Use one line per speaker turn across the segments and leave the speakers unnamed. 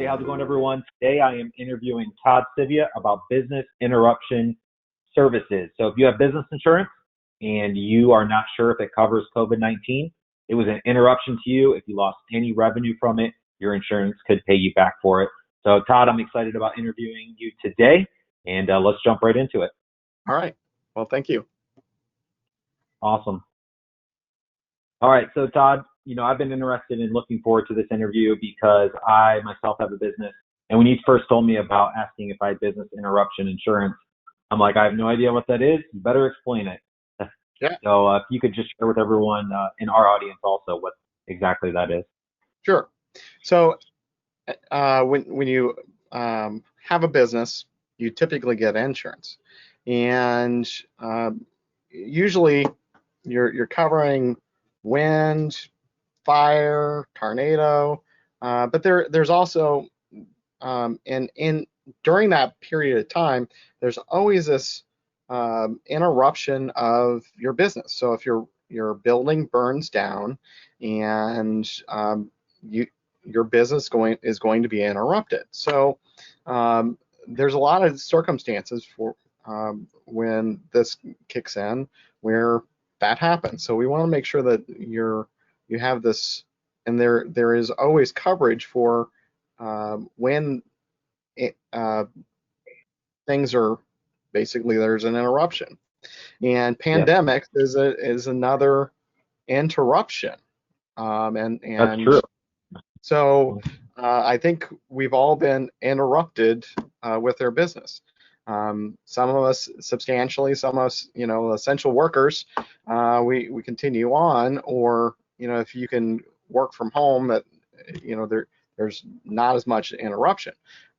how's it going, everyone? Today I am interviewing Todd Sivia about business interruption services. So if you have business insurance and you are not sure if it covers COVID-19, it was an interruption to you. If you lost any revenue from it, your insurance could pay you back for it. So Todd, I'm excited about interviewing you today, and let's jump right into it.
All right. Well, thank you.
Awesome. All right. So Todd, I've been interested in looking forward to this interview because I myself have a business. And when you first told me about asking if I had business interruption insurance, I'm like, I have no idea what that is. You better explain it.
Yeah.
So if you could just share with everyone in our audience also what exactly that is.
Sure. So when you have a business, you typically get insurance, and usually you're covering wind, fire, tornado, but there's also during that period of time, there's always this interruption of your business. So if your building burns down and your business is going to be interrupted. So there's a lot of circumstances for when this kicks in where that happens. So we want to make sure that you have this, and there is always coverage for when things are basically there's an interruption, and pandemics is another interruption, and
That's true.
so I think we've all been interrupted with their business. Some of us substantially, some of us, essential workers, we continue on, or if you can work from home, that there's not as much interruption.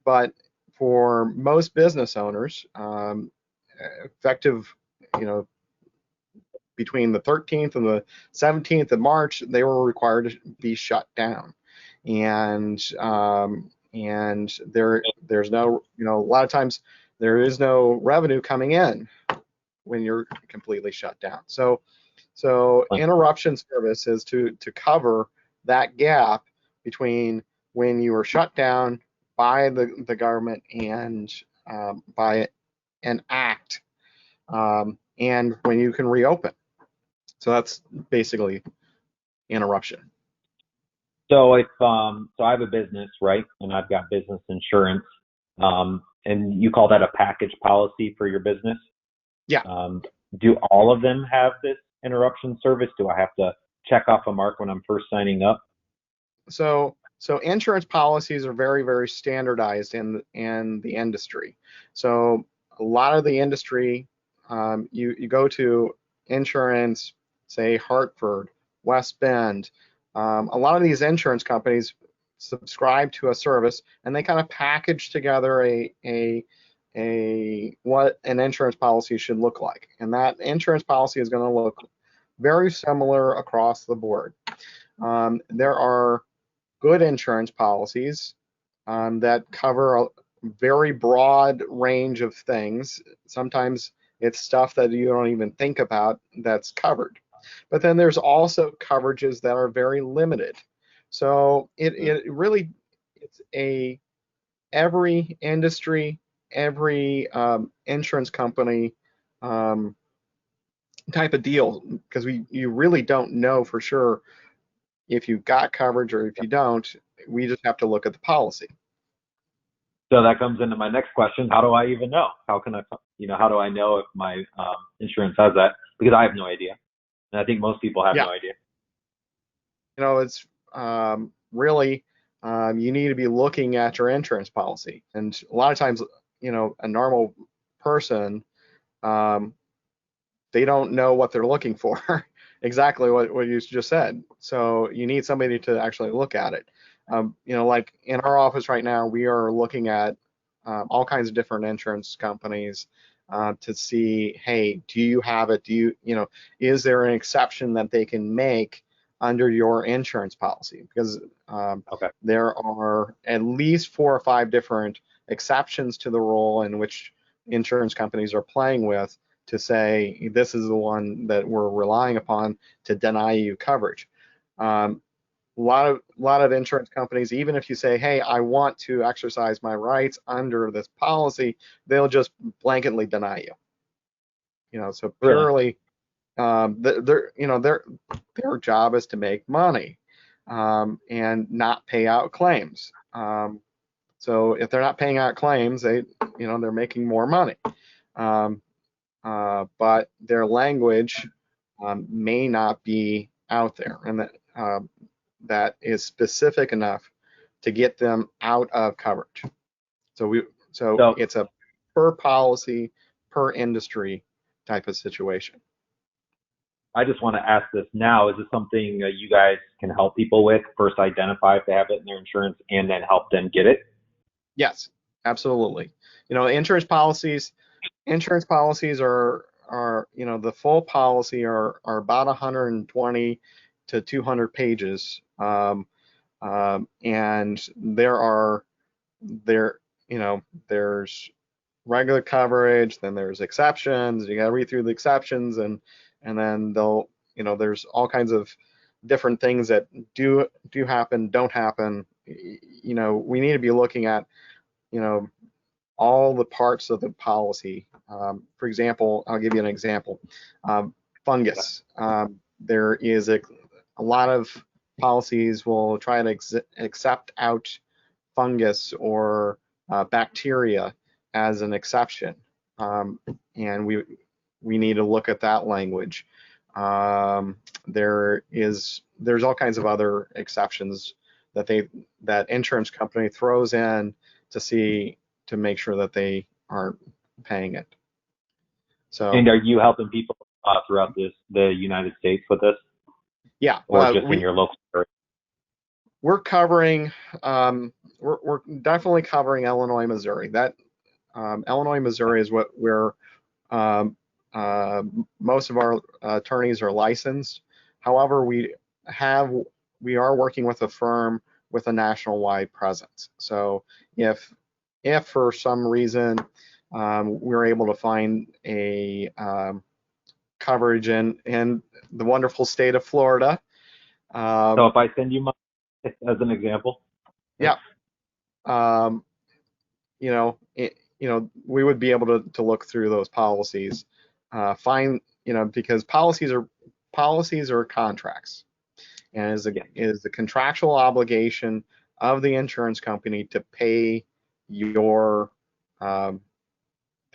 But for most business owners, effective, between the 13th and the 17th of March, they were required to be shut down, and there's no, a lot of times there is no revenue coming in when you're completely shut down. So interruption service is to cover that gap between when you were shut down by the government and by an act, and when you can reopen. So that's basically interruption.
So if so I have a business, right, and I've got business insurance, and you call that a package policy for your business?
Yeah.
Do all of them have this interruption service? Do I have to check off a mark when I'm first signing up?
So insurance policies are very, very standardized in the industry. So a lot of the industry, you go to insurance, say Hartford, West Bend, a lot of these insurance companies subscribe to a service, and they kind of package together what an insurance policy should look like, and that insurance policy is going to look very similar across the board. There are good insurance policies that cover a very broad range of things. Sometimes it's stuff that you don't even think about that's covered. But then there's also coverages that are very limited. So it really, it's every industry, every insurance company type of deal, because you really don't know for sure if you've got coverage or if you don't. We just have to look at the policy.
So that comes into my next question. How do I even know? How can I, how do I know if my insurance has that? Because I have no idea. And I think most people have no idea.
It's really, you need to be looking at your insurance policy. And a lot of times, a normal person, they don't know what they're looking for. Exactly what you just said. So you need somebody to actually look at it. Like in our office right now, we are looking at all kinds of different insurance companies to see, hey, do you have it? Is there an exception that they can make under your insurance policy? Because there are at least 4 or 5 different exceptions to the rule in which insurance companies are playing with to say this is the one that we're relying upon to deny you coverage. lot of insurance companies, even if you say, hey, I want to exercise my rights under this policy, they'll just blanketly deny you. So
Really?
purely, their job is to make money, and not pay out claims. So if they're not paying out claims, they're making more money. But their language may not be out there, and that is specific enough to get them out of coverage. So it's a per policy, per industry type of situation.
I just want to ask this now. Is this something you guys can help people with? First, identify if they have it in their insurance, and then help them get it?
Yes, absolutely. Insurance policies are the full policy are about 120 to 200 pages, and there's regular coverage, then there's exceptions. You got to read through the exceptions, and then there's all kinds of different things that do happen, don't happen. We need to be looking at all the parts of the policy. For example, I'll give you an example. Fungus. There is a lot of policies will try to accept out fungus or bacteria as an exception, and we need to look at that language. There's all kinds of other exceptions that insurance company throws in to make sure that they aren't paying it. So.
And are you helping people throughout the United States with this?
Yeah.
Or just in your local area?
We're covering. We're definitely covering Illinois, Missouri. Illinois, Missouri is where most of our attorneys are licensed. However, we are working with a firm with a national-wide presence. So if for some reason we're able to find a coverage in the wonderful state of Florida.
So if I send you as an example.
Yeah. We would be able to look through those policies, because policies are contracts, and is the contractual obligation of the insurance company to pay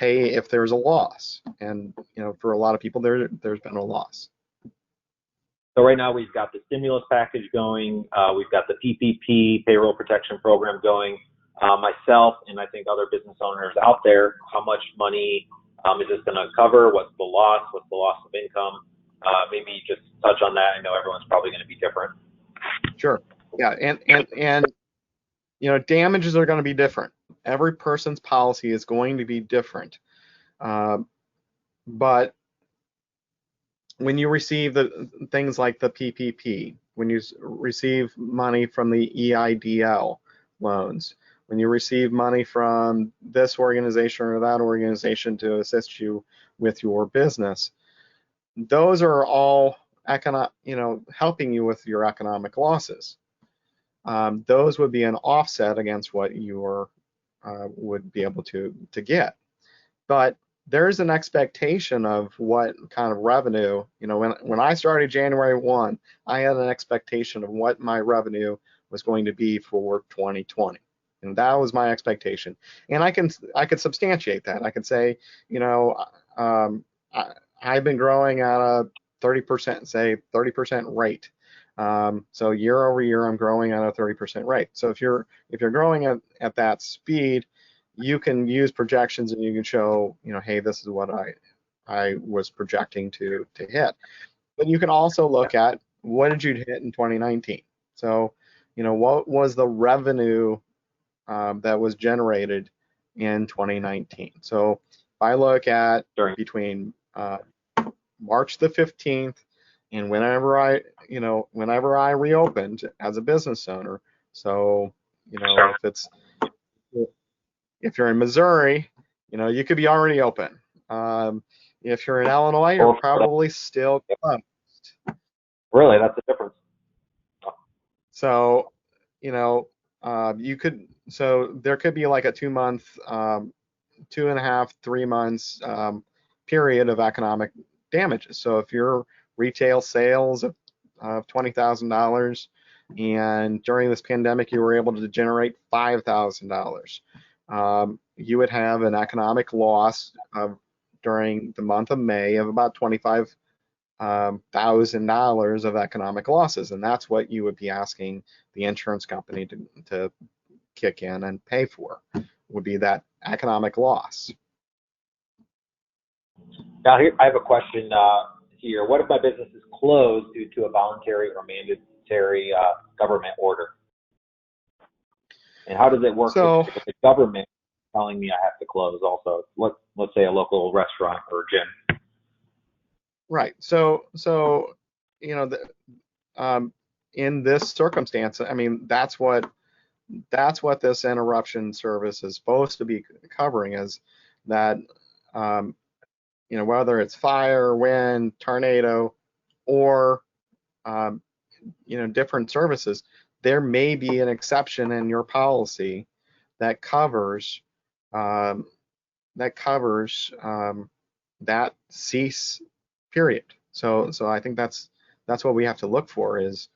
if there's a loss, and for a lot of people there's been a loss.
So right now we've got the stimulus package going, we've got the PPP payroll protection program going. Myself and I think other business owners out there, how much money is this going to cover? What's the loss? What's the loss of income? Maybe just touch on that. I know everyone's probably going to be different.
Sure. Yeah, and damages are going to be different. Every person's policy is going to be different. But when you receive the things like the PPP, when you receive money from the EIDL loans, when you receive money from this organization or that organization to assist you with your business, those are all helping you with your economic losses. Those would be an offset against what you would be able to get. But there's an expectation of what kind of revenue, when I started January 1, I had an expectation of what my revenue was going to be for 2020. And that was my expectation. And I could substantiate that. I could say, I've been growing at a 30% rate. So year over year, I'm growing at a 30% rate. So if you're growing at that speed, you can use projections and you can show, hey, this is what I was projecting to hit. But you can also look at what did you hit in 2019. So, what was the revenue that was generated in 2019? So if I look at between March the 15th and whenever I reopened as a business owner. So, if you're in Missouri, you could be already open. If you're in Illinois, you're probably still closed.
Really, that's the difference.
So, you know, there could be like a 2 month, 2.5, 3 months period of economic damages. So if your retail sales of $20,000 and during this pandemic you were able to generate $5,000, you would have an economic loss during the month of May of about $25,000 of economic losses, and that's what you would be asking the insurance company to kick in and pay for, would be that economic loss.
Now, here I have a question here. What if my business is closed due to a voluntary or mandatory government order? And how does it work if the government is telling me I have to close also? Let's say a local restaurant or gym.
Right. So in this circumstance, I mean, that's what this interruption service is supposed to be covering, is that whether it's fire, wind, tornado, or different services, there may be an exception in your policy that covers that cease period. So I think that's what we have to look for, is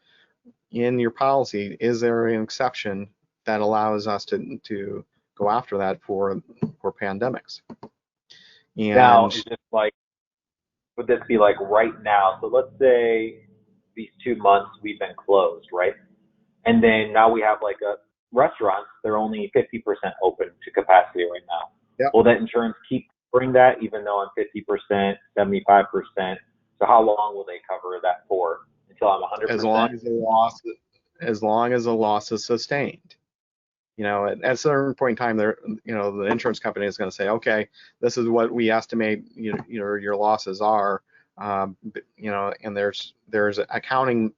in your policy, is there an exception that allows us to go after that for pandemics? And
now, is this would this be like right now? So let's say these 2 months we've been closed, right? And then now we have like a restaurant, they're only 50% open to capacity right now.
Yep.
Will that insurance keep covering that even though I'm 50%, 75%? So how long will they cover that for? Until I'm 100%?
As long as the loss is sustained. At a certain point in time, the insurance company is going to say, okay, this is what we estimate your losses are, and there's accounting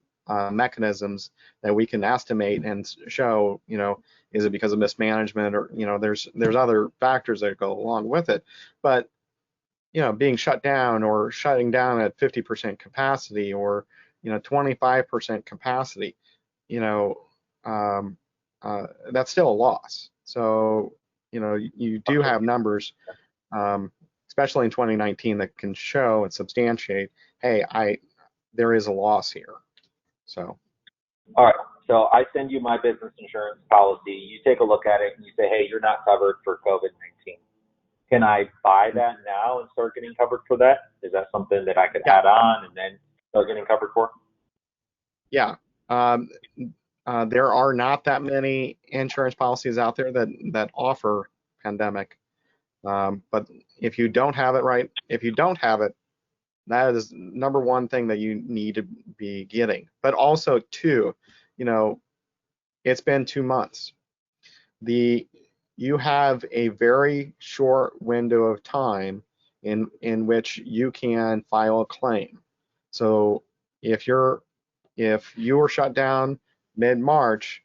mechanisms that we can estimate and show, is it because of mismanagement, or there's other factors that go along with it. But being shut down or shutting down at 50% capacity, or 25% capacity, that's still a loss. So you do have numbers, especially in 2019, that can show and substantiate, hey, there is a loss here. So
all right, so I send you my business insurance policy, you take a look at it and you say, hey, you're not covered for COVID-19. Can I buy that now and start getting covered for that? Is that something that I could add on and then start getting covered for?
Yeah. There are not that many insurance policies out there that offer pandemic. But if you don't have it, that is number one thing that you need to be getting. But also, too, it's been 2 months. You have a very short window of time in which you can file a claim. So if you were shut down mid-March,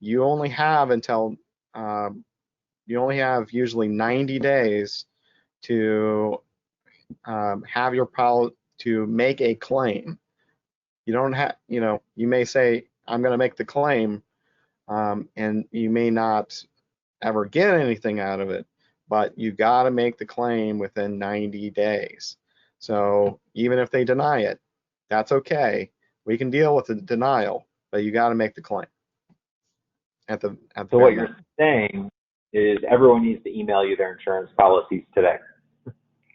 you only have usually 90 days to have to make a claim. You don't have, you may say, I'm going to make the claim, and you may not ever get anything out of it, but you got to make the claim within 90 days. So even if they deny it, that's okay. We can deal with the denial, but you got to make the claim.
So what you're saying is everyone needs to email you their insurance policies today.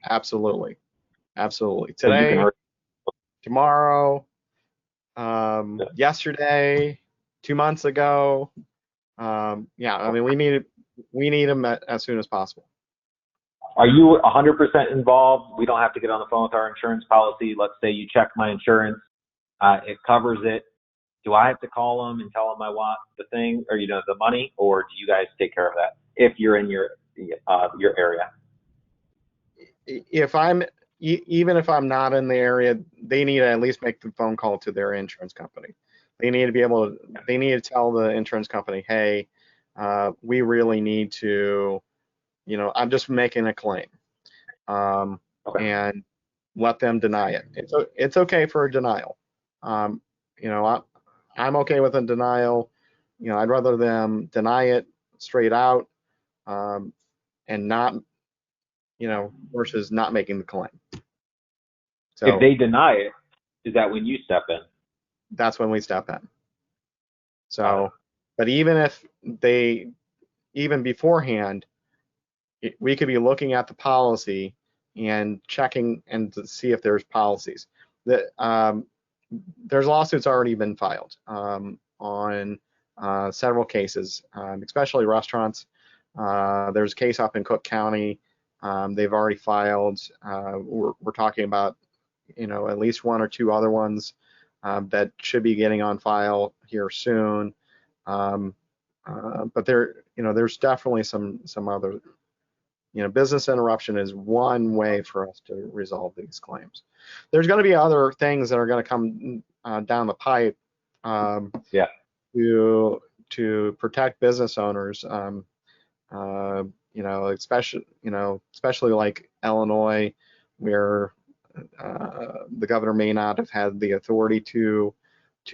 Absolutely. Today, tomorrow, yesterday, 2 months ago. I mean, we need them as soon as possible.
Are you 100% involved? We don't have to get on the phone with our insurance policy. Let's say you check my insurance, it covers it. Do I have to call them and tell them I want the thing, or the money, or do you guys take care of that if you're in your area?
Even if I'm not in the area, they need to at least make the phone call to their insurance company. They need to tell the insurance company, hey, we really need to, I'm just making a claim, and let them deny it. It's okay for a denial. I'm okay with a denial. I'd rather them deny it straight out, and not, versus not making the claim. So
if they deny it, is that when you step in?
that's when we step in. So, but even beforehand, we could be looking at the policy and checking and to see if there's policies. There's lawsuits already been filed on several cases, especially restaurants. There's a case up in Cook County. They've already filed. We're talking about, at least one or two other ones that should be getting on file here soon. But there's definitely some other, business interruption is one way for us to resolve these claims. There's going to be other things that are going to come down the pipe to protect business owners. Especially like Illinois, where the governor may not have had the authority to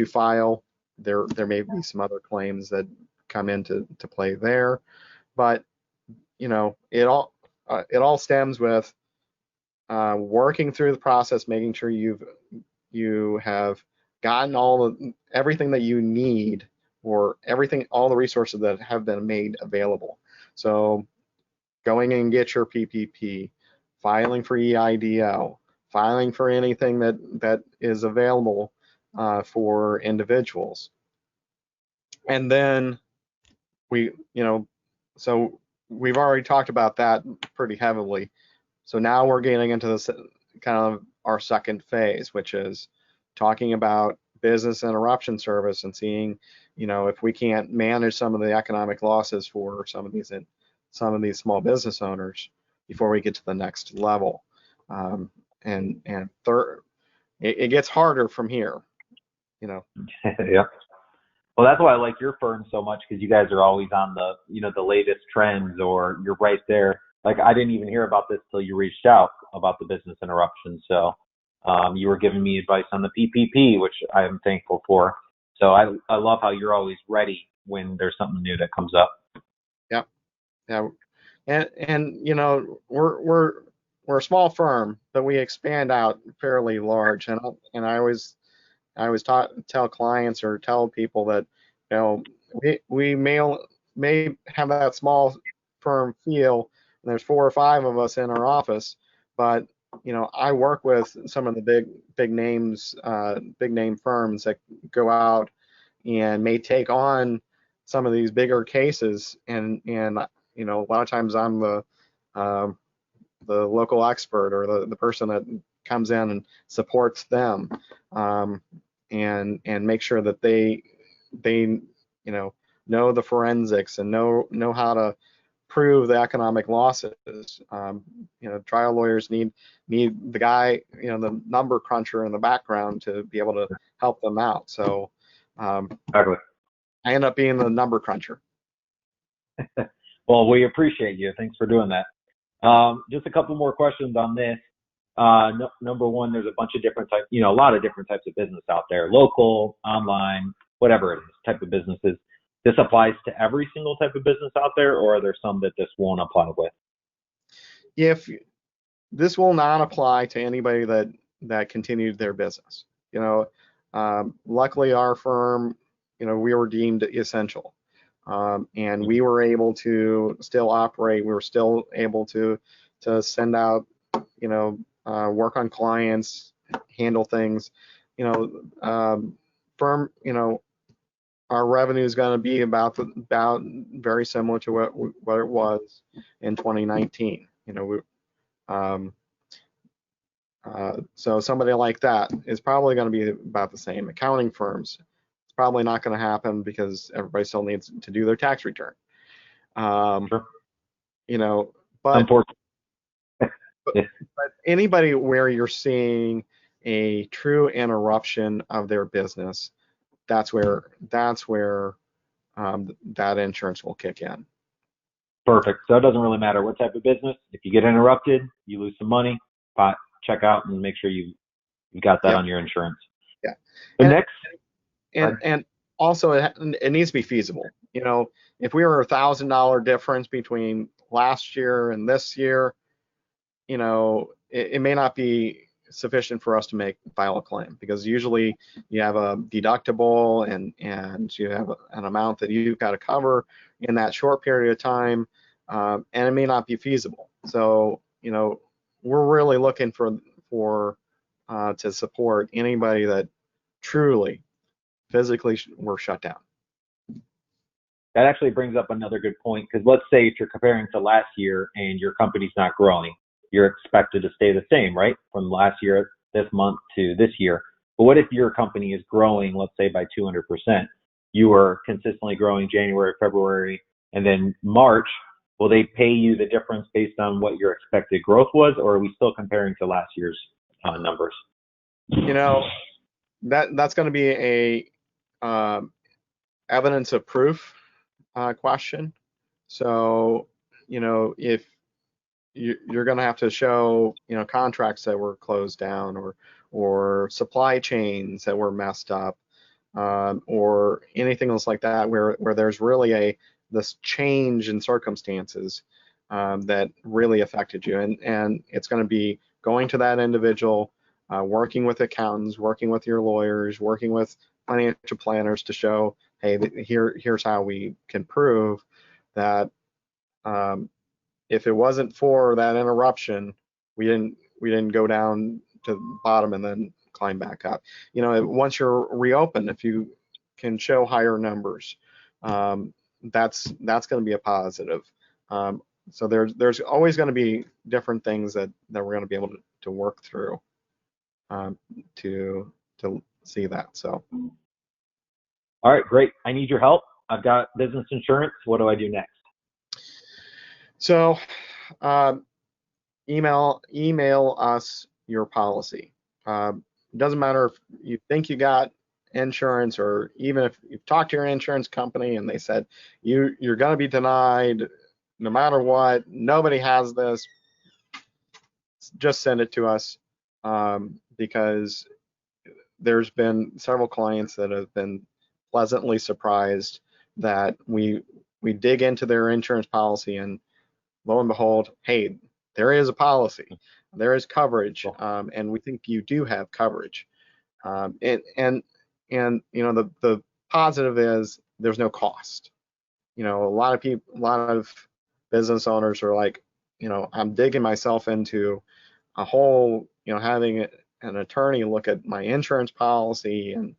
file. There may be some other claims that come into play there, but it all stems with working through the process, making sure you have gotten everything that you need, or all the resources that have been made available. So going and get your PPP, filing for EIDL, filing for anything that is available for individuals. And then so we've already talked about that pretty heavily. So now we're getting into this kind of our second phase, which is talking about business interruption service and seeing, if we can't manage some of the economic losses for some of these small business owners before we get to the next level. And third, it gets harder from here,
Yeah. Well, that's why I like your firm so much, because you guys are always on the, the latest trends, or you're right there. Like, I didn't even hear about this till you reached out about the business interruption. So you were giving me advice on the PPP, which I am thankful for. So I love how you're always ready when there's something new that comes up.
Yeah. And we're a small firm, but we expand out fairly large. And I always tell clients or tell people that, we may have that small firm feel, and there's 4 or 5 of us in our office, but I work with some of the big names, big name firms that go out and may take on some of these bigger cases, and a lot of times I'm the local expert, or the person that comes in and supports them, and make sure that they know the forensics and know how to prove the economic losses. Trial lawyers need the guy, the number cruncher in the background to be able to help them out. So
Exactly.
I end up being the number cruncher.
Well, we appreciate you. Thanks for doing that. Just a couple more questions on this. Number one, there's a bunch of different types, a lot of different types of business out there, local, online, whatever it is, type of businesses. This applies to every single type of business out there, or are there some that this won't apply with?
If this will not apply to anybody that continued their business. Luckily our firm, we were deemed essential, and we were able to still operate. We were still able to send out, work on clients, handle things. Firm, our revenue is going to be about very similar to what it was in 2019. So somebody like that is probably going to be about the same. Accounting firms, it's probably not going to happen because everybody still needs to do their tax return.
Sure.
But anybody where you're seeing a true interruption of their business, that's where that insurance will kick in.
Perfect. So it doesn't really matter what type of business. If you get interrupted, you lose some money, check out and make sure you got that on your insurance.
Yeah.
The next.
and also it needs to be feasible. You know, if we were $1,000 difference between last year and this year, you know, it may not be sufficient for us to file a claim, because usually you have a deductible and you have an amount that you've got to cover in that short period of time, and it may not be feasible. So, you know, we're really looking for to support anybody that truly physically were shut down.
That actually brings up another good point, because let's say if you're comparing to last year and your company's not growing, you're expected to stay the same, right? From last year, this month to this year. But what if your company is growing, let's say by 200%? You are consistently growing January, February, and then March. Will they pay you the difference based on what your expected growth was, or are we still comparing to last year's numbers?
You know, that's going to be a evidence of proof question. So, you know, if you're going to have to show, you know, contracts that were closed down, or supply chains that were messed up, or anything else like that, where there's really this change in circumstances that really affected you, and it's going to be going to that individual, working with accountants, working with your lawyers, working with financial planners to show, hey, here's how we can prove that if it wasn't for that interruption, we didn't go down to the bottom and then climb back up. You know, once you're reopened, if you can show higher numbers, that's going to be a positive. So there's always going to be different things that we're going to be able to work through to see that. So.
All right, great. I need your help. I've got business insurance. What do I do next?
So, email us your policy. It doesn't matter if you think you got insurance, or even if you've talked to your insurance company and they said you're going to be denied no matter what, nobody has this, just send it to us, because there's been several clients that have been pleasantly surprised that we dig into their insurance policy, and lo and behold, hey, there is a policy, there is coverage, and we think you do have coverage. And you know, the positive is there's no cost. You know, a lot of business owners are like, you know, I'm digging myself into a whole, you know, having an attorney look at my insurance policy, and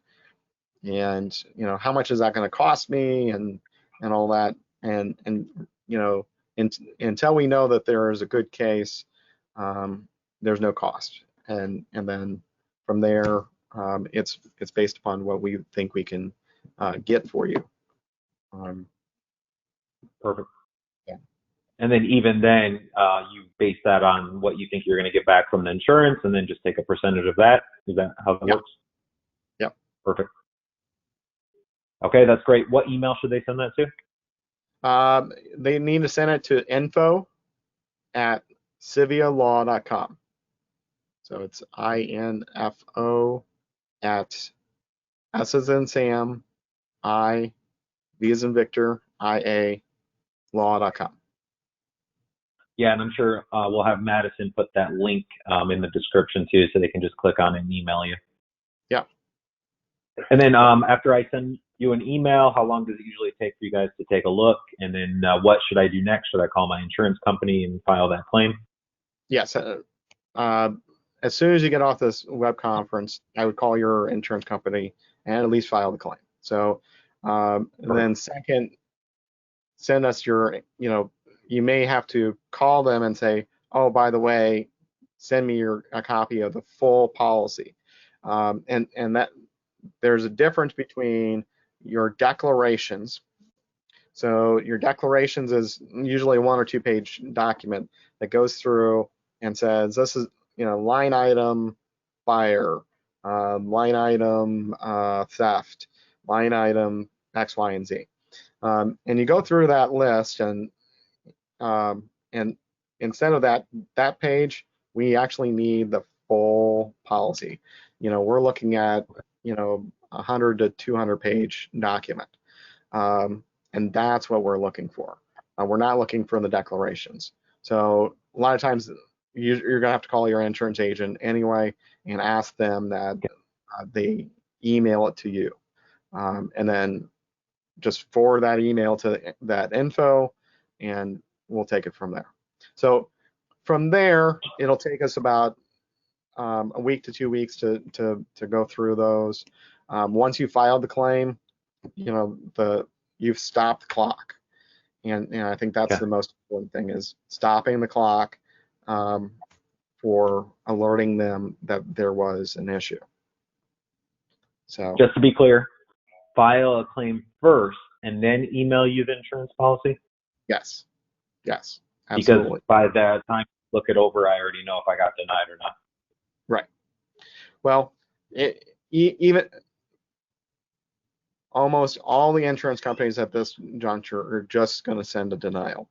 you know, how much is that going to cost me, and all that, and you know, until we know that there is a good case, there's no cost, and then from there, it's based upon what we think we can get for you.
Perfect.
Yeah.
And then even then, you base that on what you think you're going to get back from the insurance, and then just take a percentage of that. Is that how it works?
Yep.
Perfect. Okay, that's great. What email should they send that to?
They need to send it to info@sivialaw.com. So it's info at S as in Sam, I, V as in Victor, IA, law.com.
Yeah, and I'm sure we'll have Madison put that link in the description too, so they can just click on it and email you.
Yeah.
And then after I send you an email, how long does it usually take for you guys to take a look? And then what should I do next? Should I call my insurance company and file that claim?
Yes. As soon as you get off this web conference, I would call your insurance company and at least file the claim. So, and then second, send us your, you know, you may have to call them and say, oh, by the way, send me a copy of the full policy. And that there's a difference between your declarations. So your declarations is usually a 1 or 2 page document that goes through and says, this is, you know, line item fire, line item theft, line item X, Y, and Z. And you go through that list, and instead of that page, we actually need the full policy. You know, we're looking at, 100 to 200 page document. And that's what we're looking for. We're not looking for the declarations. So a lot of times you're going to have to call your insurance agent anyway and ask them that they email it to you. And then just forward that email to that info, and we'll take it from there. So from there, it'll take us about a week to 2 weeks to go through those. Once you filed the claim, you've stopped the clock, and I think that's the most important thing, is stopping the clock for alerting them that there was an issue. So
just to be clear, file a claim first and then email you the insurance policy?
Yes, absolutely.
Because by that time I look it over, I already know if I got denied or not.
Right. Well, even almost all the insurance companies at this juncture are just going to send a denial.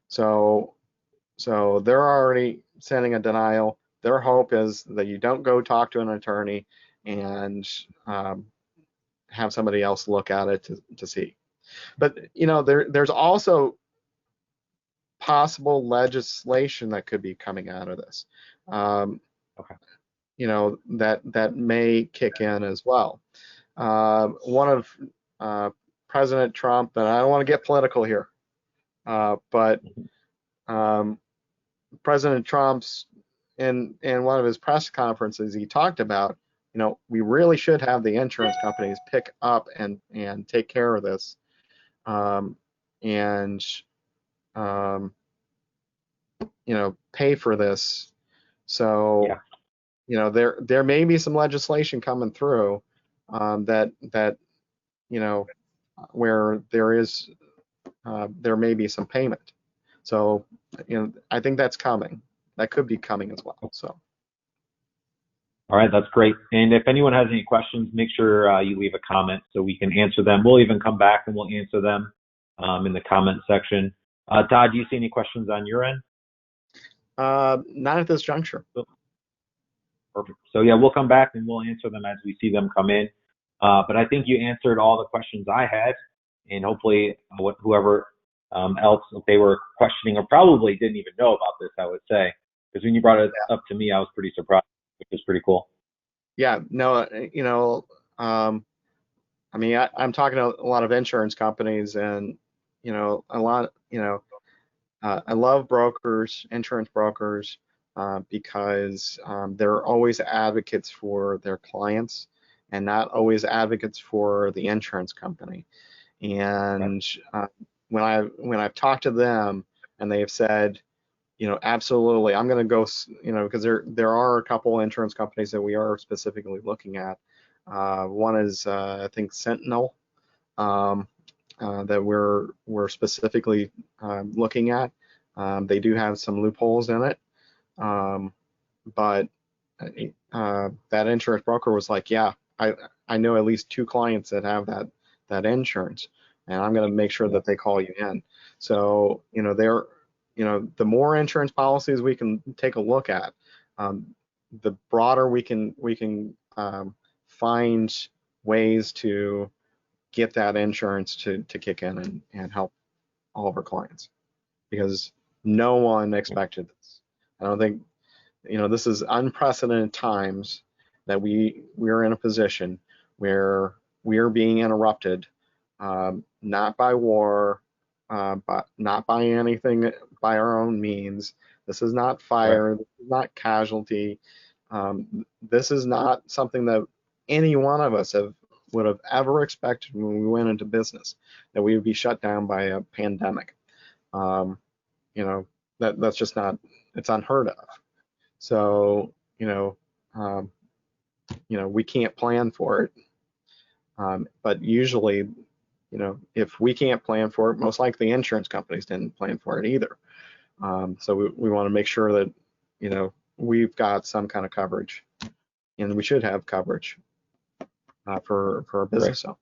So they're already sending a denial. Their hope is that you don't go talk to an attorney and have somebody else look at it to see. But there's also possible legislation that could be coming out of this. That may kick in as well. One of President Trump, and I don't want to get political here, but President Trump's in one of his press conferences, he talked about, we really should have the insurance companies pick up and take care of this, and pay for this. So there may be some legislation coming through that where there may be some payment. So I think that's coming. That could be coming as well. So.
All right, that's great. And if anyone has any questions, make sure you leave a comment so we can answer them. We'll even come back and we'll answer them in the comment section. Todd, do you see any questions on your end?
Not at this juncture.
Perfect. So yeah, we'll come back and we'll answer them as we see them come in. But I think you answered all the questions I had, and hopefully whoever else, if they were questioning or probably didn't even know about this, I would say, because when you brought it up to me, I was pretty surprised, which is pretty cool. Yeah, no,
I mean, I'm talking to a lot of insurance companies, and a lot, I love brokers, insurance brokers, because they're always advocates for their clients and not always advocates for the insurance company. And when I've talked to them and they've said, absolutely, I'm going to go, because there are a couple insurance companies that we are specifically looking at. One is I think Sentinel, that we're specifically looking at. They do have some loopholes in it, but that insurance broker was like, yeah, I know at least 2 clients that have that insurance, and I'm going to make sure that they call you in. So the more insurance policies we can take a look at, the broader we can find ways to get that insurance to kick in and help all of our clients, because no one expected this. I don't think, this is unprecedented times that we're in a position where we are being interrupted, not by war, but not by anything by our own means. This is not fire. This is not casualty. This is not something that any one of us would have ever expected when we went into business, that we would be shut down by a pandemic. That's just not, it's unheard of. So, we can't plan for it. But usually, if we can't plan for it, most likely insurance companies didn't plan for it either. So we want to make sure that, we've got some kind of coverage, and we should have coverage for our business. So.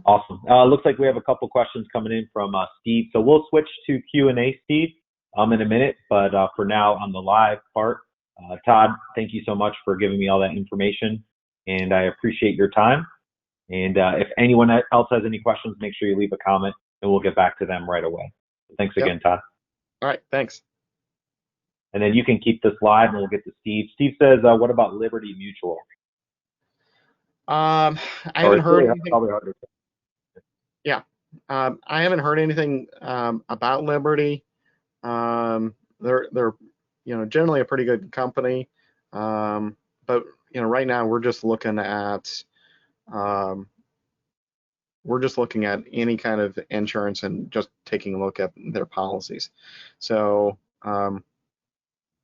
Awesome. Looks like we have a couple questions coming in from Steve. So we'll switch to Q&A, Steve, in a minute. But for now, on the live part, Todd, thank you so much for giving me all that information. and I appreciate your time. And if anyone else has any questions, make sure you leave a comment, and we'll get back to them right away. Thanks again, Todd.
All right, thanks.
And then you can keep this live, and we'll get to Steve. Steve says, what about Liberty Mutual?
I haven't heard anything.
Probably hard to say.
Yeah, I haven't heard anything about Liberty. They're generally a pretty good company, but right now we're just looking at any kind of insurance and just taking a look at their policies. So the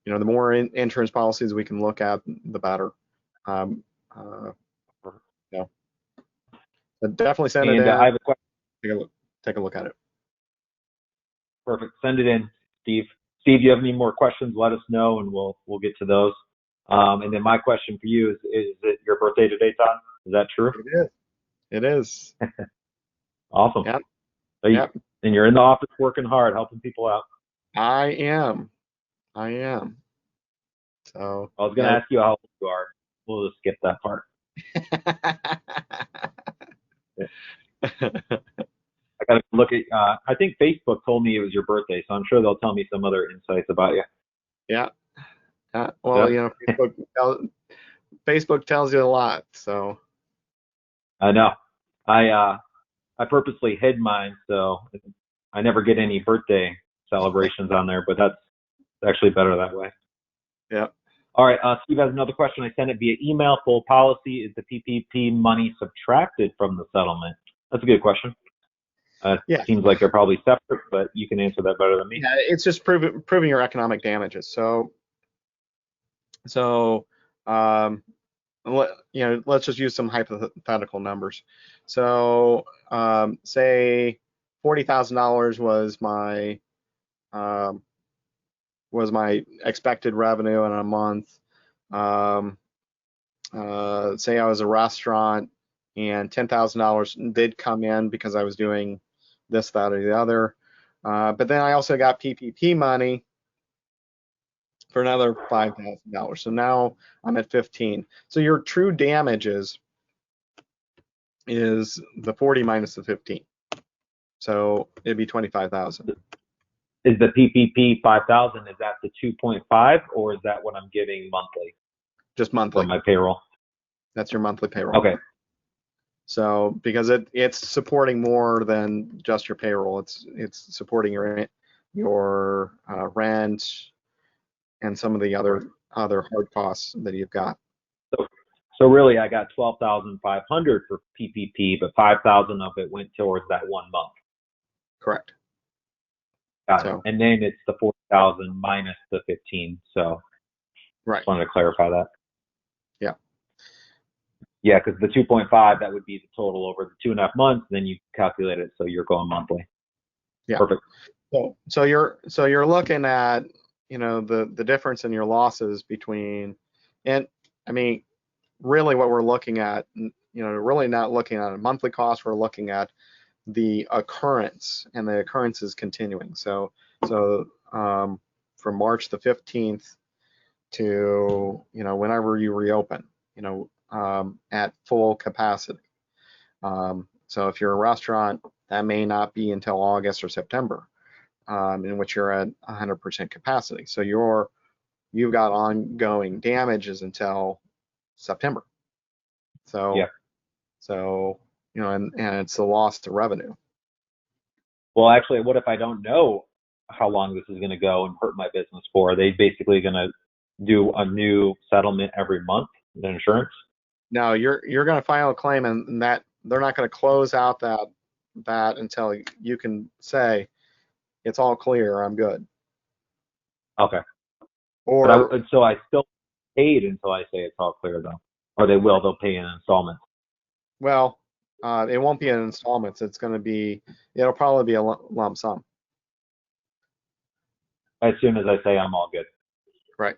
more insurance policies we can look at, the better. But definitely send it in.
I have a question.
Take a look at it.
Perfect. Send it in, Steve. Steve, you have any more questions? Let us know, and we'll get to those. And then my question for you is it your birthday today, Todd? Is that true?
It is. It is.
Awesome.
Yep.
So and you're in the office working hard, helping people out.
I am. So
I was going to ask you how old you are. We'll just skip that part. I got to look at, I think Facebook told me it was your birthday, so I'm sure they'll tell me some other insights about you.
Yeah. Well, Facebook tells you a lot, so.
I know. I purposely hid mine, so I never get any birthday celebrations on there, but that's actually better that way.
Yeah.
All right, Steve has another question. I sent it via email. Full policy, is the PPP money subtracted from the settlement? That's a good question.
Yeah.
Seems like they're probably separate, but you can answer that better than me.
Yeah, it's just proving your economic damages. So let's just use some hypothetical numbers. So say $40,000 was my expected revenue in a month. Say I was a restaurant and $10,000 did come in because I was doing this, that, or the other. But then I also got PPP money for another $5,000. So now I'm at 15. So your true damages is the 40 minus the 15. So it'd be 25,000.
Is the PPP 5,000? Is that the 2.5, or is that what I'm getting monthly?
Just monthly.
For my payroll.
That's your monthly payroll.
Okay.
So because it's supporting more than just your payroll, it's supporting your rent and some of the other hard costs that you've got.
So really, I got 12,500 for PPP, but 5,000 of it went towards that 1 month.
Correct.
Got it. And then it's the 40,000 minus the 15. So
right.
Just wanted to clarify that.
Yeah.
Yeah, because the 2.5, that would be the total over the 2.5 months. Then you calculate it, so you're going monthly.
Yeah.
Perfect.
So you're looking at the difference in your losses between, and I mean really what we're looking at, really not looking at a monthly cost. We're looking at the occurrence, and the occurrence is continuing. So from March the 15th to whenever you reopen, at full capacity. So if you're a restaurant, that may not be until August or September, in which you're at 100% capacity. So you've got ongoing damages until September. So
yeah.
So and it's the loss to revenue.
Well, actually, what if I don't know how long this is going to go and hurt my business for? Are they basically going to do a new settlement every month, the insurance?
No, you're going to file a claim, and that they're not going to close out that until you can say it's all clear, I'm good.
Okay.
Or
so I still paid until I say it's all clear, though, or they'll pay in installments.
Well, it won't be in installments. It'll probably be a lump sum.
As soon as I say I'm all good.
Right.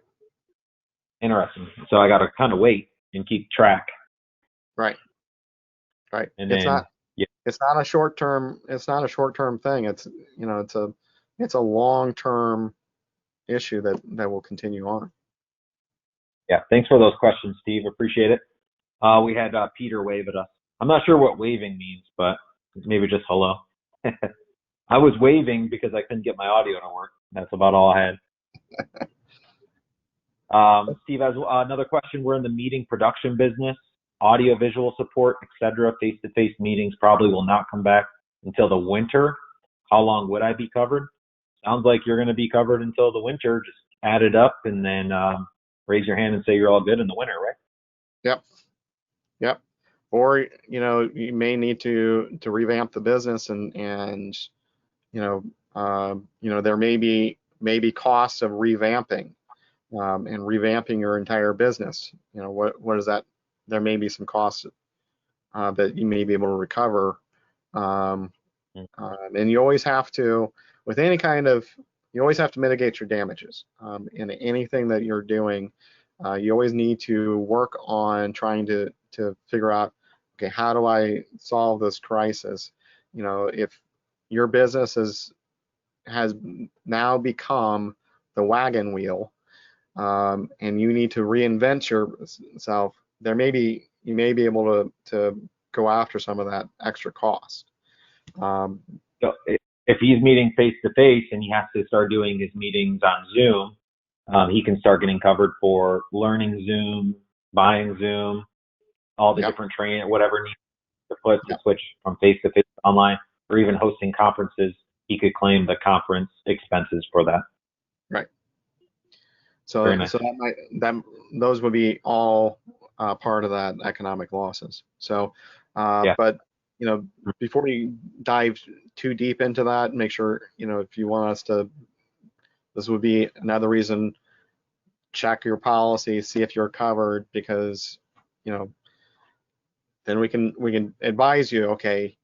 Interesting. So I got to kind of wait and keep track.
Right.
And
it's
then,
it's not a short term. It's not a short term thing. It's it's a long term issue that will continue on.
Yeah. Thanks for those questions, Steve. Appreciate it. We had Peter wave at us. I'm not sure what waving means, but maybe just hello. I was waving because I couldn't get my audio to work. That's about all I had. Steve has another question. We're in the meeting production business, audio visual support, etc. Face-to-face meetings probably will not come back until the winter. How long would I be covered? Sounds like you're going to be covered until the winter. Just add it up and then raise your hand and say you're all good in the winter, right?
Yep. Or you may need to revamp the business and there may be costs of revamping and revamping your entire business. What is that? There may be some costs that you may be able to recover. And you always have to, with any kind of, you always have to mitigate your damages. In anything that you're doing, you always need to work on trying to figure out, okay, how do I solve this crisis? If your business has now become the wagon wheel, and you need to reinvent yourself, you may be able to go after some of that extra cost.
So if he's meeting face to face and he has to start doing his meetings on Zoom, he can start getting covered for learning Zoom, buying Zoom, all the different training, whatever needs to put to switch from face to face to online, or even hosting conferences. He could claim the conference expenses for that.
Right. So,
Very nice.
so those would be all part of that economic losses. So, but before we dive too deep into that, make sure if you want us to, this would be another reason. Check your policy, see if you're covered, because then we can advise you. Okay,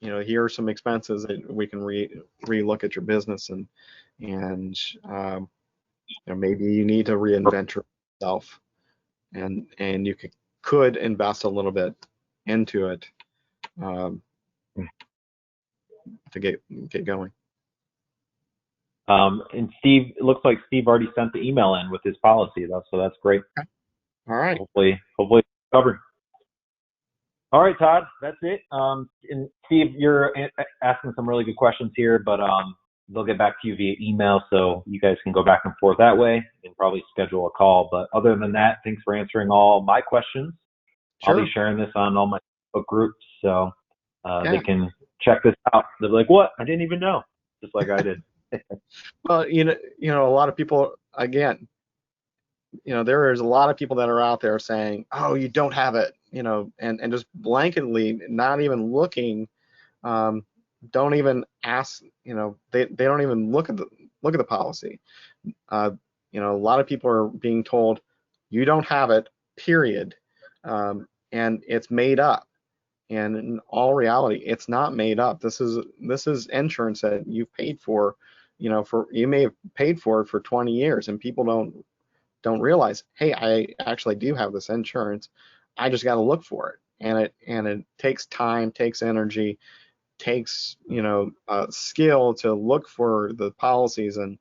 here are some expenses that we can re-look at your business and maybe you need to reinvent yourself, and you could invest a little bit into it to get going.
And Steve, it looks like Steve already sent the email in with his policy, though, so that's great.
Okay. All right.
Hopefully covered. All right, Todd, that's it. And Steve, you're asking some really good questions here, but they'll get back to you via email, so you guys can go back and forth that way and probably schedule a call. But other than that, thanks for answering all my questions.
Sure.
I'll be sharing this on all my Facebook groups, so they can check this out. They're like, what? I didn't even know, just like I did.
Well, a lot of people, again, there is a lot of people that are out there saying, oh, you don't have it, and just blanketly not even looking, don't even ask, they don't even look at the policy. A lot of people are being told you don't have it, period, and it's made up. And in all reality, it's not made up. This is insurance that you've paid for. You may have paid for it for 20 years, and people don't realize, hey, I actually do have this insurance. I just got to look for it, and it takes time, takes energy, takes skill to look for the policies and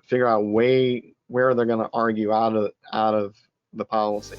figure out where they're going to argue out of the policy.